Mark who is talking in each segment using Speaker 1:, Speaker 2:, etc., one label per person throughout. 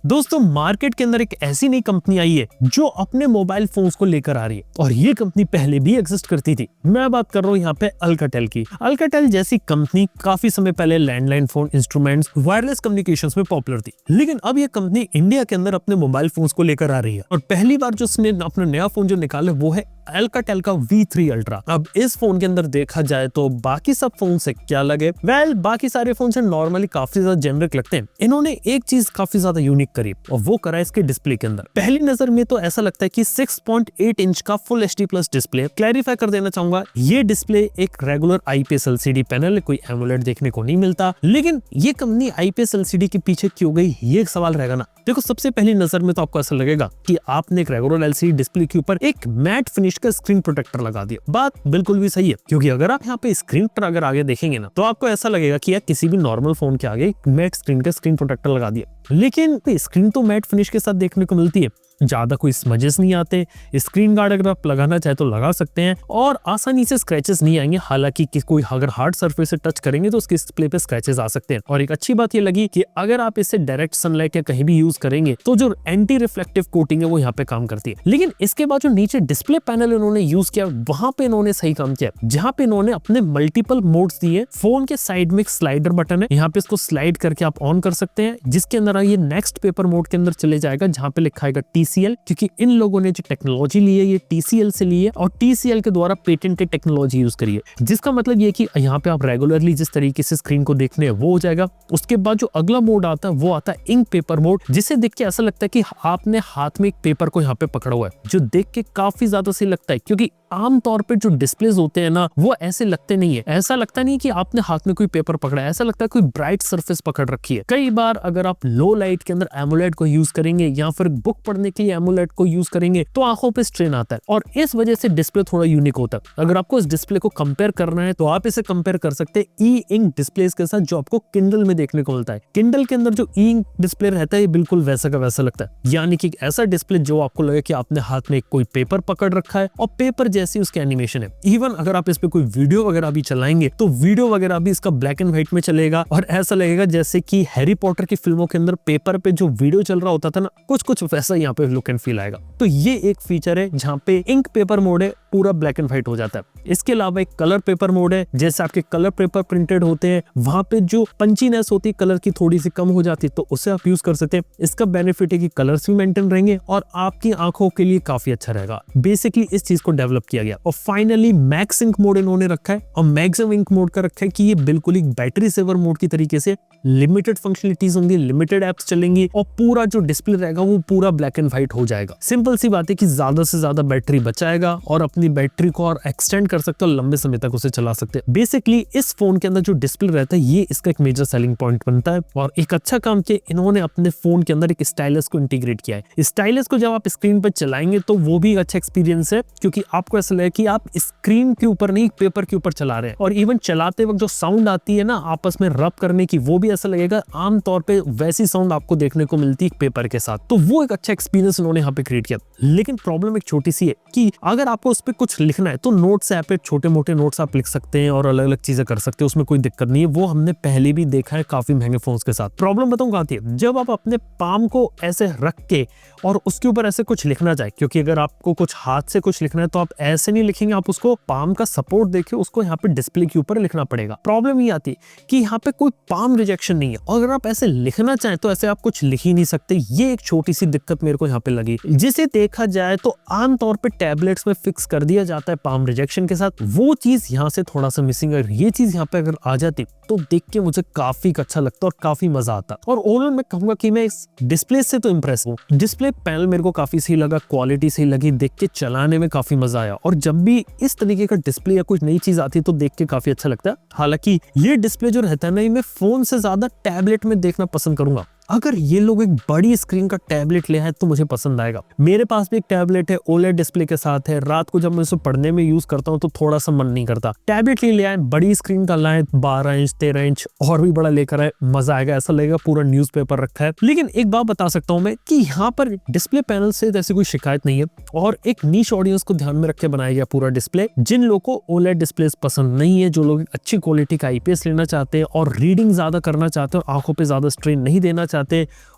Speaker 1: दोस्तों मार्केट के अंदर एक ऐसी नई कंपनी आई है जो अपने मोबाइल फोन्स को लेकर आ रही है और ये कंपनी पहले भी एग्जिस्ट करती थी। मैं बात कर रहा हूँ यहाँ पे अल्काटेल की। अल्काटेल जैसी कंपनी काफी समय पहले landline phone, instruments, wireless communications में पॉपुलर थी, लेकिन अब ये कंपनी इंडिया के अंदर अपने मोबाइल फोन्स को लेकर आ रही है और पहली बार जो उसने अपना नया फोन जो निकाला वो है अल्काटेल का V3 अल्ट्रा। अब इस फोन के अंदर देखा जाए तो बाकी सब फोन से क्या लगे, बाकी सारे फोन से नॉर्मली काफी ज्यादा जेनरिक लगते हैं। इन्होंने एक चीज काफी ज्यादा यूनिक करी और वो करा इसके डिस्प्ले के अंदर। पहली नजर में तो ऐसा लगता है कि 6.8 इंच का full HD plus display. Clarify कर देना चाहूंगा, ये डिस्प्ले एक रेगुलर IPS LCD पैनल है, कोई एमोलेड देखने को नहीं मिलता। लेकिन ये कंपनी IPS LCD के पीछे क्यों गई, ये एक सवाल रहेगा ना। देखो सबसे पहली नजर में तो आपको ऐसा लगेगा कि आपने एक रेगुलर LCD डिस्प्ले के ऊपर एक मैट फिनिश का स्क्रीन प्रोटेक्टर लगा दिया। बात बिल्कुल भी सही है, क्योंकि अगर आप यहाँ पे स्क्रीन पर अगर आगे देखेंगे ना तो आपको ऐसा लगेगा कि यार किसी भी नॉर्मल फोन के आगे मैट स्क्रीन का स्क्रीन प्रोटेक्टर लगा दिया। लेकिन स्क्रीन तो मैट फिनिश के साथ देखने को मिलती है, ज्यादा कोई स्मजेस नहीं आते। स्क्रीन गार्ड अगर आप लगाना चाहे तो लगा सकते हैं और आसानी से स्क्रैचेस नहीं आएंगे। हालांकि कोई अगर हार्ड सरफेस से टच करेंगे तो उसके डिस्प्ले पे स्क्रैचेस आ सकते हैं। और एक अच्छी बात ये लगी कि अगर आप इसे डायरेक्ट सनलाइट या कहीं भी यूज करेंगे तो जो एंटी रिफ्लेक्टिव कोटिंग है वो यहाँ पे काम करती है। लेकिन इसके बाद जो नीचे डिस्प्ले पैनल इन्होंने यूज किया वहां पे इन्होंने सही काम किया, जहां पे इन्होंने अपने मल्टीपल मोड्स दिए। फोन के साइड में एक स्लाइडर बटन है, यहाँ पे इसको स्लाइड करके आप ऑन कर सकते हैं, जिसके अंदर ये नेक्स्ट पेपर मोड के अंदर चले जाएगा, जहां पे लिखा है TCL, क्योंकि इन लोगों ने जो टेक्नोलॉजी ली है ये TCL से ली है और TCL के द्वारा पेटेंटेड टेक्नोलॉजी यूज करी है, जिसका मतलब ये कि यहाँ पे आप रेगुलरली जिस तरीके से स्क्रीन को देखने हैं वो हो जाएगा। उसके बाद जो अगला मोड आता है वो आता है इंक पेपर मोड, जिसे देख के ऐसा लगता है कि आपने हाथ में एक पेपर को यहाँ पे पकड़ा हुआ है, जो देख के काफी ज्यादा सही लगता है। क्योंकि आमतौर पे जो डिस्प्लेस होते हैं ना वो ऐसे लगते नहीं है, ऐसा लगता नहीं कि आपने हाथ में कोई पेपर पकड़ा है, ऐसा लगता है कोई ब्राइट सरफेस पकड़ रखी है। कई बार अगर आप लो लाइट के अंदर एमोलेड को यूज करेंगे या फिर बुक पढ़ने के लिए एमोलेड को यूज करेंगे तो आंखों पे स्ट्रेन आता है और इस वजह से डिस्प्ले थोड़ा यूनिक होता है। अगर आपको इस डिस्प्ले को कंपेयर करना है तो आप इसे कंपेयर कर सकते हैं ई इंक डिस्प्लेस के साथ जो आपको किंडल में देखने को मिलता है। किंडल के अंदर जो ई इंक डिस्प्ले रहता है ये बिल्कुल वैसा का वैसा लगता है, यानी कि ऐसा डिस्प्ले जो आपको लगे कि आपने हाथ में कोई पेपर पकड़ रखा है और पेपर जैसी उसकी एनिमेशन है। इवन अगर आप इस पे कोई वीडियो वगैरह भी चलाएंगे तो वीडियो वगैरह भी इसका ब्लैक एंड व्हाइट में चलेगा और ऐसा लगेगा जैसे कि हैरी पॉटर की फिल्मों के अंदर पेपर पे जो वीडियो चल रहा होता था ना, कुछ वैसा यहाँ पे लुक एंड फील आएगा। तो ये एक फीचर है जहाँ पे इंक पेपर मोड है, पूरा ब्लैक एंड व्हाइट हो जाता है। इसके अलावा एक कलर पेपर मोड है, जैसे आपके कलर पेपर प्रिंटेड होते हैं वहां पे जो पंचीनेस होती है कलर की थोड़ी सी कम हो जाती है, तो उसे आप यूज कर सकते हैं। इसका बेनिफिट है कि कलर्स भी मेंटेन रहेंगे और आपकी आंखों के लिए काफी अच्छा रहेगा। बेसिकली इस चीज को डेवलप किया गया। और फाइनली मैक्स इंक मोड इन्होंने रखा है और मैक्सिमम इंक मोड का रखा है कि ये बिल्कुल एक बैटरी सेवर मोड की तरीके से लिमिटेड फंक्शनलिटीज होंगी, लिमिटेड एप्स चलेंगी और पूरा जो डिस्प्ले रहेगा वो पूरा ब्लैक एंड व्हाइट हो जाएगा। सिंपल सी बात है कि ज्यादा से ज्यादा बैटरी बचाएगा और अपनी बैटरी को और एक्सटेंड कर सकते हो, लंबे समय तक उसे चला सकते हैं। बेसिकली इस फोन के अंदर जो डिस्प्ले रहता है ये इसका एक मेजर सेलिंग पॉइंट बनता है। और एक अच्छा काम किया इन्होंने अपने फोन के अंदर एक स्टाइलस को इंटीग्रेट किया है। स्टाइलस को जब आप स्क्रीन पर चलाएंगे तो वो भी अच्छा एक्सपीरियंस है, क्योंकि आपको ऐसा लगेगा कि आप स्क्रीन के ऊपर नहीं पेपर के ऊपर चला रहे हैं। और इवन चलाते वक्त जो साउंड आती है ना आपस में रब करने की, वो भी ऐसा लगेगा आमतौर पे वैसी साउंड आपको देखने को मिलती है पेपर के साथ। तो वो एक अच्छा एक्सपीरियंस इन्होंने यहाँ पे क्रिएट किया। लेकिन प्रॉब्लम एक छोटी सी है कि अगर आपको उस पर कुछ लिखना है तो नोट्स ऐप पे छोटे मोटे नोट्स आप लिख सकते हैं और अलग अलग चीजें कर सकते हैं, उसमें कोई दिक्कत नहीं है। वो हमने पहले भी देखा है काफी महंगे फोन्स के साथ। प्रॉब्लम बताऊं कहाँ थी, जब आप अपने पाम को ऐसे रख के और उसके ऊपर ऐसे कुछ लिखना चाहे, क्योंकि अगर आपको कुछ हाथ से कुछ लिखना है तो आप ऐसे नहीं लिखेंगे, आप उसको पाम का सपोर्ट देके उसको यहाँ पे डिस्प्ले के ऊपर लिखना पड़ेगा। प्रॉब्लम ये आती है कि यहाँ पे कोई पाम रिजेक्शन नहीं है और अगर आप ऐसे लिखना चाहें तो ऐसे आप कुछ लिख ही नहीं सकते। ये एक छोटी सी दिक्कत मेरे को यहाँ पे लगी, जिसे देखा जाए तो आमतौर पे टैबलेट्स में फिक्स कर दिया जाता है पाम रिजेक्शन के साथ। वो चीज यहाँ से थोड़ा सा मिसिंग है। ये चीज यहाँ पे अगर आ जाती तो देख के मुझे काफी अच्छा लगता और काफी मजा आता। और ओवरऑल मैं कहूंगा कि मैं इस डिस्प्ले से तो इंप्रेस हूँ। डिस्प्ले पैनल मेरे को काफी सही लगा, क्वालिटी सही लगी, देख के चलाने में काफी मजा आया। और जब भी इस तरीके का डिस्प्ले या कुछ नई चीज आती है तो देख के काफी अच्छा लगता है। हालांकि ये डिस्प्ले जो रहता है ना, मैं फोन से ज्यादा टैबलेट में देखना पसंद करूंगा। अगर ये लोग एक बड़ी स्क्रीन का टैबलेट ले आए तो मुझे पसंद आएगा। मेरे पास भी एक टैबलेट है, OLED डिस्प्ले के साथ है। रात को जब मैं इसे पढ़ने में यूज करता हूँ तो थोड़ा सा मन नहीं करता। टैबलेट ले आए, बड़ी स्क्रीन का लाए, 12 इंच 13 इंच और भी बड़ा लेकर आए, मजा आएगा। ऐसा लगेगा पूरा न्यूज़पेपर रखा है। लेकिन एक बात बता सकता हूँ मैं कि यहाँ पर डिस्प्ले पैनल से ऐसी कोई शिकायत नहीं है और एक नीश ऑडियंस को ध्यान में रख के बनाया गया पूरा डिस्प्ले। जिन लोगों को OLED डिस्प्ले पसंद नहीं है, जो लोग अच्छी क्वालिटी का IPS लेना चाहते हैं और रीडिंग ज्यादा करना चाहते हैं और आंखों पे ज्यादा स्ट्रेन नहीं देना चाहते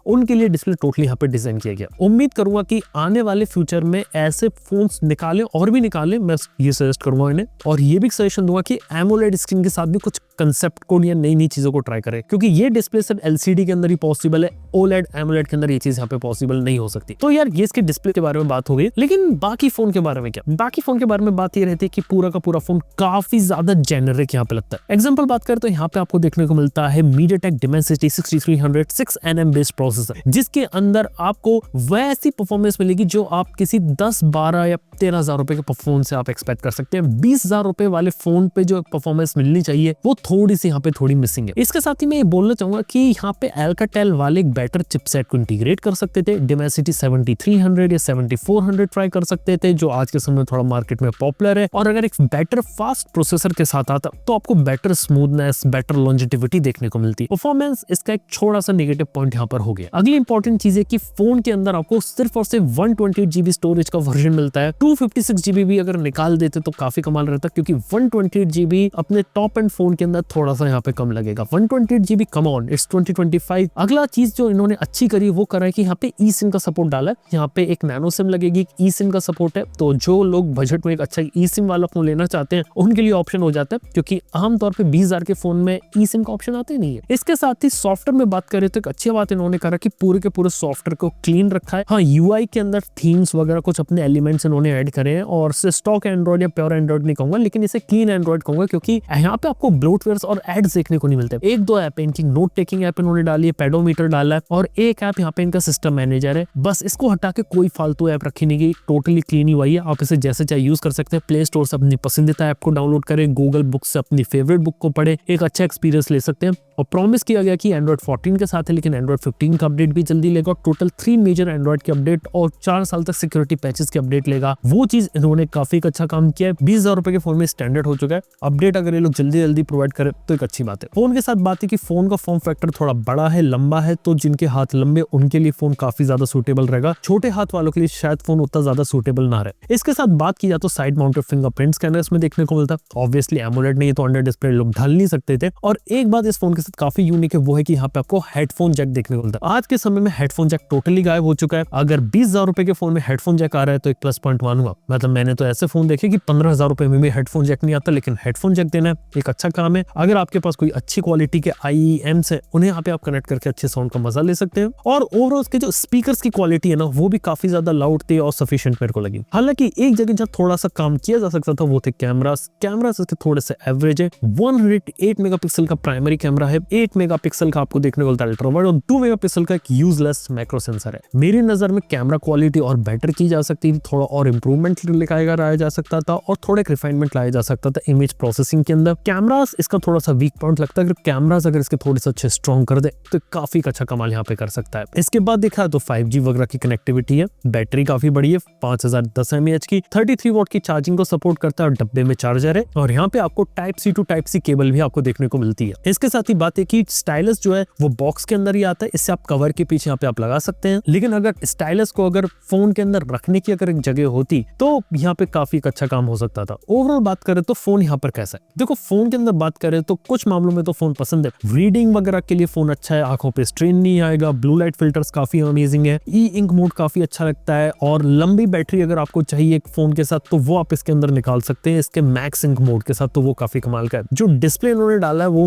Speaker 1: उनके लिए डिस्प्ले टोटली यहाँ पे डिजाइन किया गया। उम्मीद करूंगा कि आने वाले फ्यूचर में ऐसे फोन्स निकालें और भी निकालें, मैं ये सजेस्ट करूंगा इन्हें। और ये भी सजेशन दूंगा कि एमोलेड स्क्रीन के साथ भी कुछ कंसेप्ट कोड या नई चीजों को ट्राई करें, क्योंकि ये डिस्प्ले सिर्फ एलसीडी के अंदर ही पॉसिबल है, ओलेड एमोलेड के अंदर ये चीज यहाँ पे पॉसिबल नहीं हो सकती। तो यार ये इसके डिस्प्ले के बारे में बात हो गई, लेकिन बाकी फोन के बारे में क्या? बाकी फोन के बारे में बात ये रहती है कि पूरा का पूरा फोन काफी ज्यादा जेनरिक यहाँ पे लगता है। एग्जांपल बात करें तो यहाँ पे आपको देखने को मिलता है MediaTek Dimensity 6300 6nm based processor, जिसके अंदर आपको वैसी परफॉर्मेंस मिलेगी जो आप किसी 10, 12 या 13,000 रुपए के फोन से आप एक्सपेक्ट कर सकते हैं। 20,000 रुपए वाले फोन पे जो परफॉर्मेंस मिलनी चाहिए वो थोड़ी सी यहाँ पे थोड़ी मिसिंग है। इसके साथ ही मैं ये बोलना चाहूंगा कि यहाँ पे Alcatel वाले एक बेटर चिपसेट को इंटीग्रेट कर सकते थे। Dimensity 7300 या 7400 ट्राई कर सकते थे, जो आज के समय में थोड़ा मार्केट में पॉपुलर है। और अगर एक बेटर फास्ट प्रोसेसर के साथ आता तो आपको बेटर स्मूथनेस, बेटर लॉन्जेटिविटी देखने को मिलती। परफॉर्मेंस इसका एक छोटा सा नेगेटिव पॉइंट यहाँ पर हो गया। अगली इंपॉर्टेंट चीज है कि फोन के अंदर आपको सिर्फ और सिर्फ 128 GB स्टोरेज का वर्जन मिलता है। 256 GB भी अगर निकाल देते तो काफी कमाल रहता, क्योंकि 128 GB अपने टॉप एंड फोन के अंदर थोड़ा सा यहाँ पे कम लगेगा। 128 GB कम ऑन, इट्स 2025। अगला चीज जो इन्होंने अच्छी करी वो करा है कि यहाँ पे ई सिम का सपोर्ट डाला है। यहाँ पे एक नैनो सिम लगेगी, ई सिम का सपोर्ट है। तो जो लोग बजट में एक अच्छा ई सिम वाला फोन लेना चाहते हैं उनके लिए ऑप्शन हो जाता है, क्योंकि आमतौर पे 20,000 के फोन में ई सिम का ऑप्शन आता ही नहीं है। इसके साथ ही सॉफ्टवेयर में बात करें तो एक अच्छी बात इन्होंने करा कि पूरे के पूरे सॉफ्टवेयर को क्लीन रखा है। हाँ, यूआई के अंदर थीम्स वगैरह कुछ अपने एलिमेंट्स इन्होंने ऐड करे हैं, और स्टॉक एंड्रॉइड या प्योर एंड्रॉइड नहीं कहूंगा, लेकिन इसे क्लीन एंड्रॉइड कहूंगा, क्योंकि यहाँ पे आपको ब्लोटवेयर्स और एड्स देखने को नहीं मिलते। एक दो ऐप है इनकी, नोट टेकिंग ऐप इन्होंने डाली है, पेडोमीटर डाला है, और एक ऐप यहाँ पे इनका सिस्टम मैनेजर है। बस इसको हटा के कोई फालतू ऐप रखी नहीं गई, टोटली क्लीन यूआई है। आप इसे जैसे चाहे यूज कर सकते हैं। प्ले स्टोर से अपनी पसंदीदा ऐप को डाउनलोड करें, गूगल बुक से अपनी फेवरेट बुक को पढ़े, एक अच्छा एक्सपीरियंस ले सकते हैं। और प्रॉमिस किया गया कि एंड्रॉइड 14 के साथ है, लेकिन एंड्रॉइड 15 का अपडेट भी जल्दी लेगा। टोटल 3 मेजर एंड्रॉइड के अपडेट और 4 साल तक सिक्योरिटी पैचेस के अपडेट लेगा। वो चीज इन्होंने काफी अच्छा काम किया है। 20,000 रुपए के फोन में स्टैंडर्ड हो चुका है। अपडेट अगर ये लोग जल्दी जल्दी प्रोवाइड करें तो एक अच्छी बात है। फोन के साथ बात है कि फोन का फॉर्म फैक्टर थोड़ा बड़ा है, लंबा है, तो जिनके हाथ लंबे उनके लिए फोन काफी ज्यादा सूटेबल रहेगा। छोटे हाथ वालों के लिए शायद फोन उतना ज्यादा सूटेबल ना रहे। इसके साथ बात की जाए तो साइड माउंटेड फिंगरप्रिंट स्कैनर इसमें देखने को मिलता है। ऑब्वियसली एमोलेड नहीं है तो अंडर डिस्प्ले लोग ढाल नहीं सकते थे। और एक बात इस फोन के साथ काफी यूनिक है, वो है कि यहाँ पे आपको हेडफोन जैक देखने को मिलता है। आज के समय में हेडफोन जैक टोटली गायब हो चुका है। अगर 20,000 रुपए के फोन में हेडफोन जैक आ रहा है तो एक प्लस पॉइंट मानूंगा। मतलब मैंने तो ऐसे फोन देखे कि 15,000 रुपए में भी हेडफोन जैक नहीं आता, लेकिन हेडफोन जैक देना एक अच्छा काम है। अगर आपके पास कोई अच्छी क्वालिटी के IEMs है, उन्हें यहाँ पे आप कनेक्ट करके अच्छे साउंड का मजा ले सकते हैं। और ओवरऑल उसके जो स्पीकर्स की क्वालिटी है ना, वो भी काफी ज्यादा लाउड थी और सफिशिएंट मेरे को लगी। हालांकि एक जगह जहाँ थोड़ा सा काम किया जा सकता था वो थे कैमरास इसके थोड़े से एवरेज है। 108 मेगापिक्सल का प्राइमरी कैमरा है, 8 मेगापिक्सल का आपको देखने को मिलता है अल्ट्रा वाइड, और 2 मेगापिक्सल का एक यूजलेस मैक्रो सेंसर है। मेरी नजर में कैमरा क्वालिटी और बेटर की जा सकती थी, थोड़ा और इंप्रूवमेंट लाया जा सकता था, और थोड़ा एक रिफाइनमेंट लाया जा सकता था इमेज प्रोसेसिंग के अंदर। कैमरास इसका थोड़ा सा वीक पॉइंट लगता है। अगर कैमरास अगर इसके थोड़े से अच्छे स्ट्रॉन्ग कर दे तो काफी अच्छा कमाल यहाँ पे कर सकता है। इसके बाद देखा तो 5G वगैरह की कनेक्टिविटी है, बैटरी काफी बड़ी है 5010 mAh की, 33 वॉट की चार्जिंग को सपोर्ट करता है, और डब्बे में चार्जर है, और यहाँ पे आपको Type-C to Type-C केबल भी आपको देखने को मिलती है। इसके साथ ही बात है कि स्टाइलस जो है वो बॉक्स के अंदर ही आता है, इससे आप कवर के पीछे यहाँ पे आप लगा सकते हैं। लेकिन अगर स्टाइलस को अगर फोन के अंदर रखने की अगर एक जगह होती तो यहाँ पे काफी अच्छा काम हो सकता था। ओवरऑल बात करें तो फोन यहाँ पर कैसा है, देखो फोन के अंदर बात करें तो कुछ मामलों में तो फोन पसंद है। रीडिंग वगैरह के लिए फोन अच्छा है, आंखों पे स्ट्रेन नहीं आएगा, ब्लू लाइट फिल्टर्स काफी अमेजिंग है, ई इंक मोड काफी अच्छा लगता है, और लंबी बैटरी अगर आपको चाहिए एक फोन के साथ तो वो आप इसके अंदर निकाल सकते हैं इसके मैक्स इंक मोड के साथ, तो वो काफी कमाल का है। जो डिस्प्ले इन्होंने डाला है वो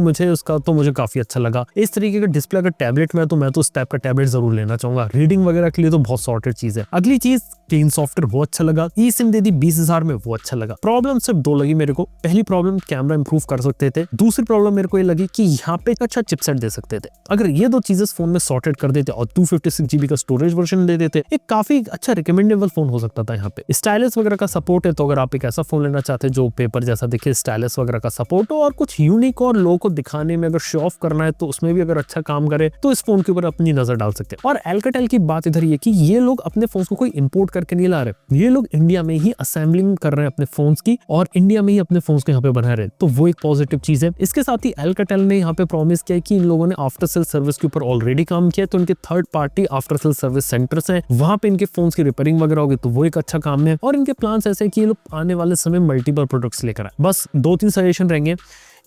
Speaker 1: मुझे काफी अच्छा लगा। इस तरीके का डिस्प्ले अगर टैबलेट में है तो मैं तो इस टाइप का टैबलेट जरूर लेना चाहूंगा। रीडिंग वगैरह के लिए तो बहुत सॉर्टेड चीज है। अगली चीज क्लीन सॉफ्टवेयर वो अच्छा लगा, ई सिम दे दी 20,000 में, वो अच्छा लगा। प्रॉब्लम सिर्फ 2 लगी मेरे को। पहली प्रॉब्लम कैमरा इंप्रूव कर सकते थे, दूसरी प्रॉब्लम मेरे को ये लगी कि यहाँ पे एक अच्छा चिपसेट दे सकते थे। अगर ये 2 चीजें फोन में सॉर्टेड कर देते और 256 GB का स्टोरेज वर्जन दे देते, एक काफी अच्छा रिकमेंडेबल फोन हो सकता था। यहाँ पे स्टाइलस वगैरह का सपोर्ट है, तो अगर आप एक ऐसा फोन लेना चाहते हैं जो पेपर जैसा दिखे, स्टाइलस वगैरह का सपोर्ट हो, और कुछ यूनिक और लोगों को दिखाने में अगर शो ऑफ करना है तो उसमें भी अगर अच्छा काम करे तो इस फोन के ऊपर अपनी नजर डाल सकते हैं। और Alcatel की बात इधर ये कि ये लोग अपने फोन को कोई इंपोर्ट करके नहीं ला रहे, ये लोग इंडिया में ही असेंबलिंग कर रहे हैं अपने फोन्स की, और इंडिया में ही अपने फोन्स को यहाँ पे बना रहे हैं, तो वो एक पॉजिटिव चीज है। इसके साथ ही Alcatel ने यहाँ पे प्रॉमिस किया कि इन लोगों ने आफ्टर सेल सर्विस के ऊपर ऑलरेडी काम किया, तो इनके third party after sale service centres हैं, वहां पे इनके फोन्स की रिपेयरिंग वगैरह होगी, तो वो एक अच्छा काम है। और इनके प्लान्स ऐसे कि ये लोग आने वाले समय मल्टीपल प्रोडक्ट्स लेकर आए। बस 2-3 सजेशन रहेंगे।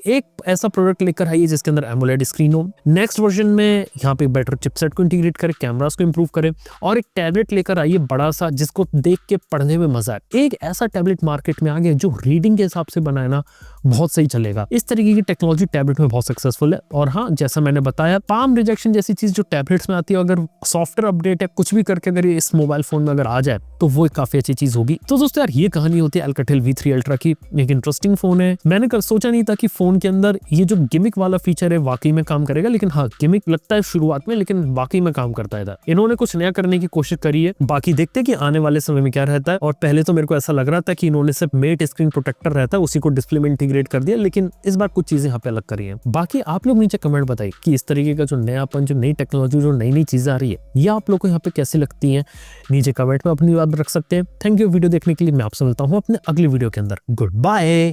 Speaker 1: एक ऐसा प्रोडक्ट लेकर आई है जिसके अंदर एमोलेड स्क्रीन हो। नेक्स्ट वर्जन में यहाँ पे बेटर चिपसेट को इंटीग्रेट करे, कैमरास को इंप्रूव करे, और एक टैबलेट लेकर आई है बड़ा सा जिसको देख के पढ़ने में मजा है। एक ऐसा टैबलेट मार्केट में आ गया जो रीडिंग के हिसाब से बना है ना, बहुत सही चलेगा। इस तरीके की टेक्नोलॉजी टैबलेट में बहुत सक्सेसफुल है। और हाँ, जैसा मैंने बताया, पाम रिजेक्शन जैसी चीज जो टैबलेट्स में आती है, अगर सॉफ्टवेयर अपडेट है कुछ भी करके अगर इस मोबाइल फोन में अगर आ जाए तो वो एक काफी अच्छी चीज होगी। तो दोस्तों यार, ये कहानी होती है Alcatel V3 Ultra की। एक इंटरेस्टिंग फोन है। मैंने कल सोचा नहीं था कि फोन के अंदर ये जो गिमिक वाला फीचर है वाकई में काम करेगा, लेकिन हाँ, गिमिक लगता है शुरुआत में, लेकिन वाकई में काम करता है। इन्होंने कुछ नया करने की कोशिश करी है। बाकी देखते हैं कि आने वाले समय में क्या रहता है। और पहले तो मेरे को ऐसा लग रहा था कि इन्होंने सिर्फ मेट स्क्रीन प्रोटेक्टर रहता है उसी को डिस्प्ले में इंटीग्रेट कर दिया, लेकिन इस बार कुछ चीजें यहाँ पे अलग करी है। बाकी आप लोग नीचे कमेंट बताइए कि इस तरीके का जो नयापन, जो नई टेक्नोलॉजी, जो नई नई चीजें आ रही है, ये आप लोग को यहाँ पे कैसी लगती है, नीचे कमेंट में अपनी बात रख सकते हैं। थैंक यू वीडियो देखने के लिए। मैं आपसे मिलता हूँ अपने अगले वीडियो के अंदर। Good bye.